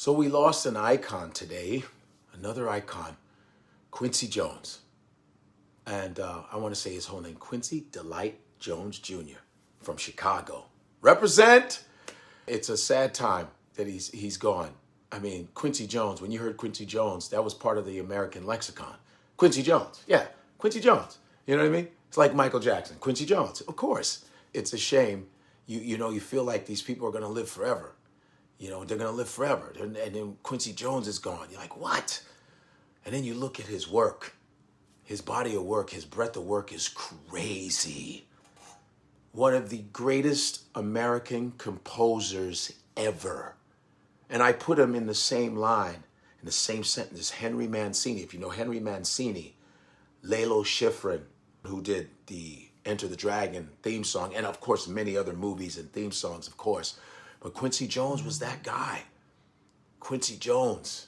So we lost an icon today, another icon, Quincy Jones. And I want to say his whole name, Quincy Delight Jones Jr. from Chicago. Represent! It's a sad time that he's gone. I mean, Quincy Jones, when you heard Quincy Jones, that was part of the American lexicon. Quincy Jones, yeah, Quincy Jones. You know what I mean? It's like Michael Jackson, Quincy Jones, of course. It's a shame. You feel like these people are going to live forever. They're going to live forever. And then Quincy Jones is gone. You're like, what? And then you look at his work. His body of work, his breadth of work is crazy. One of the greatest American composers ever. And I put him in the same line, in the same sentence as Henry Mancini. If you know Henry Mancini, Lalo Schifrin, who did the Enter the Dragon theme song, and of course many other movies and theme songs, of course. But Quincy Jones was that guy. Quincy Jones,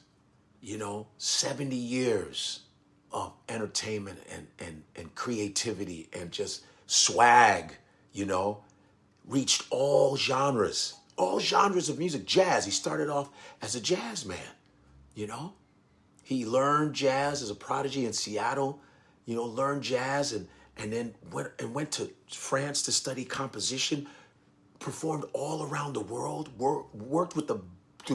70 years of entertainment and creativity and just swag, reached all genres of music. Jazz, he started off as a jazz man, He learned jazz as a prodigy in Seattle, learned jazz and then went to France to study composition, performed all around the world, worked with the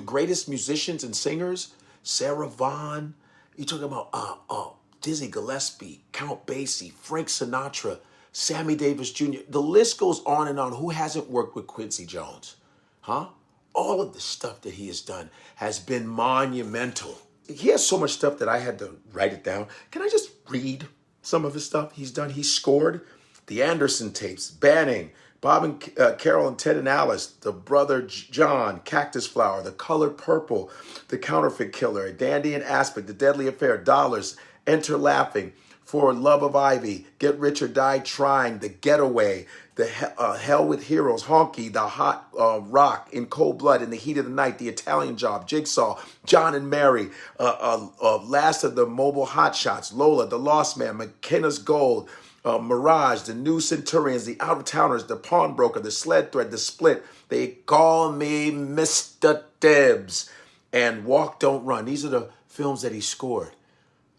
greatest musicians and singers, Sarah Vaughan. You're talking about Dizzy Gillespie, Count Basie, Frank Sinatra, Sammy Davis Jr. The list goes on and on. Who hasn't worked with Quincy Jones? Huh? All of the stuff that he has done has been monumental. He has so much stuff that I had to write it down. Can I just read some of his stuff he's done? He scored the Anderson tapes, Banning, Bob and Carol and Ted and Alice, The Brother John, Cactus Flower, The Color Purple, The Counterfeit Killer, Dandy and Aspic, The Deadly Affair, Dollars, Enter Laughing, For Love of Ivy, Get Rich or Die Trying, The Getaway, The Hell with Heroes, Honky, The Hot Rock, In Cold Blood, In the Heat of the Night, The Italian Job, Jigsaw, John and Mary, Last of the Mobile Hotshots, Lola, The Lost Man, McKenna's Gold, Mirage, The New Centurions, The Out-of-Towners, The Pawnbroker, The Sled Thread, The Split, They Call Me Mr. Tibbs, and Walk, Don't Run. These are the films that he scored.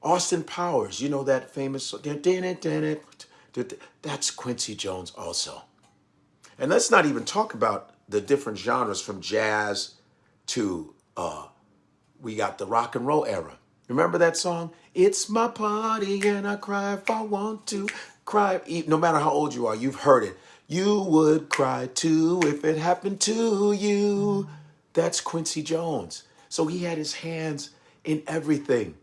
Austin Powers, that famous song. That's Quincy Jones also. And let's not even talk about the different genres from jazz to, we got the rock and roll era. Remember that song? It's my party and I cry if I want to cry. No matter how old you are, you've heard it. You would cry too if it happened to you. That's Quincy Jones. So he had his hands in everything.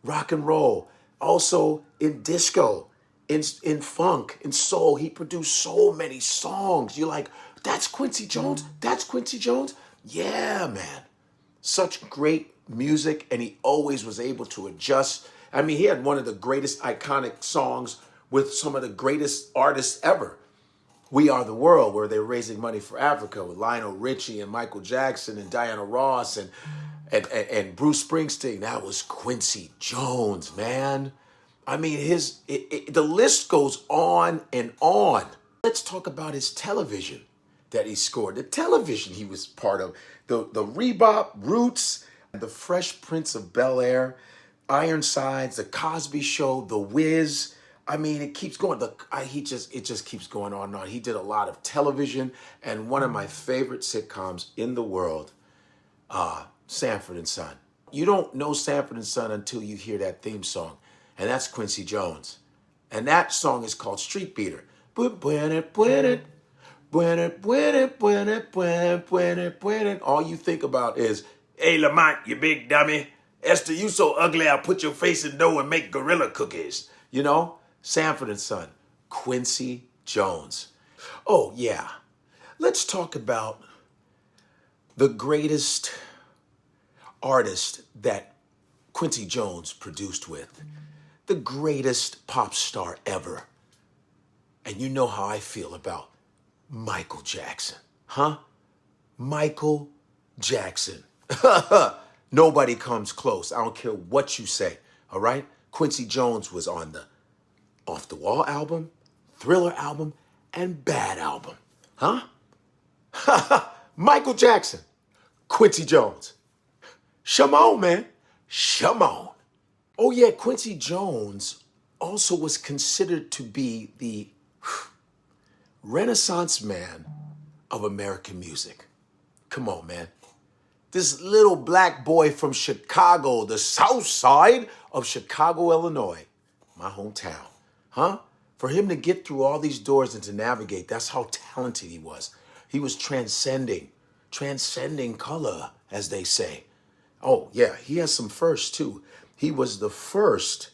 Rock and roll, also in disco, in funk, in soul. He produced so many songs. You're like, that's Quincy Jones? That's Quincy Jones? Yeah, man. Such great music, and he always was able to adjust. I mean, he had one of the greatest iconic songs with some of the greatest artists ever. We Are the World, where they were raising money for Africa with Lionel Richie and Michael Jackson and Diana Ross and Bruce Springsteen. That was Quincy Jones, man. I mean, the list goes on and on. Let's talk about his television that he scored. The television he was part of. The Rebop, Roots, the Fresh Prince of Bel-Air, Ironsides, the Cosby Show, The Wiz. I mean, it keeps going. It just keeps going on and on. He did a lot of television, and one of my favorite sitcoms in the world, Sanford and Son. You don't know Sanford and Son until you hear that theme song, and that's Quincy Jones. And that song is called Street Beater. All you think about is, hey, Lamont, you big dummy. Esther, you so ugly, I'll put your face in dough and make gorilla cookies. Sanford and Son, Quincy Jones. Oh, yeah. Let's talk about the greatest artist that Quincy Jones produced with. The greatest pop star ever. And you know how I feel about Michael Jackson. Huh? Michael Jackson. Nobody comes close. I don't care what you say. All right? Quincy Jones was on the Off the Wall album, Thriller album, and Bad album. Huh? Michael Jackson. Quincy Jones. Shimon, man. Shimon. Oh, yeah, Quincy Jones also was considered to be the Renaissance man of American music. Come on, man. This little black boy from Chicago, the south side of Chicago, Illinois, my hometown, huh? For him to get through all these doors and to navigate, that's how talented he was. He was transcending color, as they say. Oh, yeah, he has some firsts, too. He was the first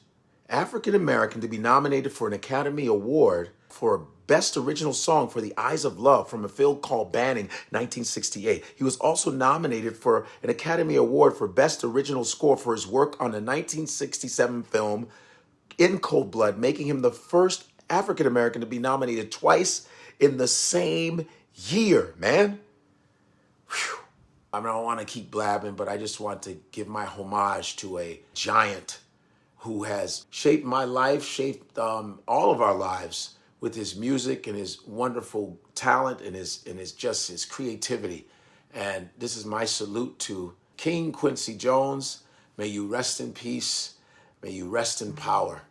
African American to be nominated for an Academy Award for Best Original Song for The Eyes of Love from a film called Banning, 1968. He was also nominated for an Academy Award for Best Original Score for his work on the 1967 film In Cold Blood, making him the first African American to be nominated twice in the same year, man. Whew. I don't want to keep blabbing, but I just want to give my homage to a giant who has shaped my life, shaped all of our lives with his music and his wonderful talent and his creativity. And this is my salute to King Quincy Jones. May you rest in peace. May you rest in power.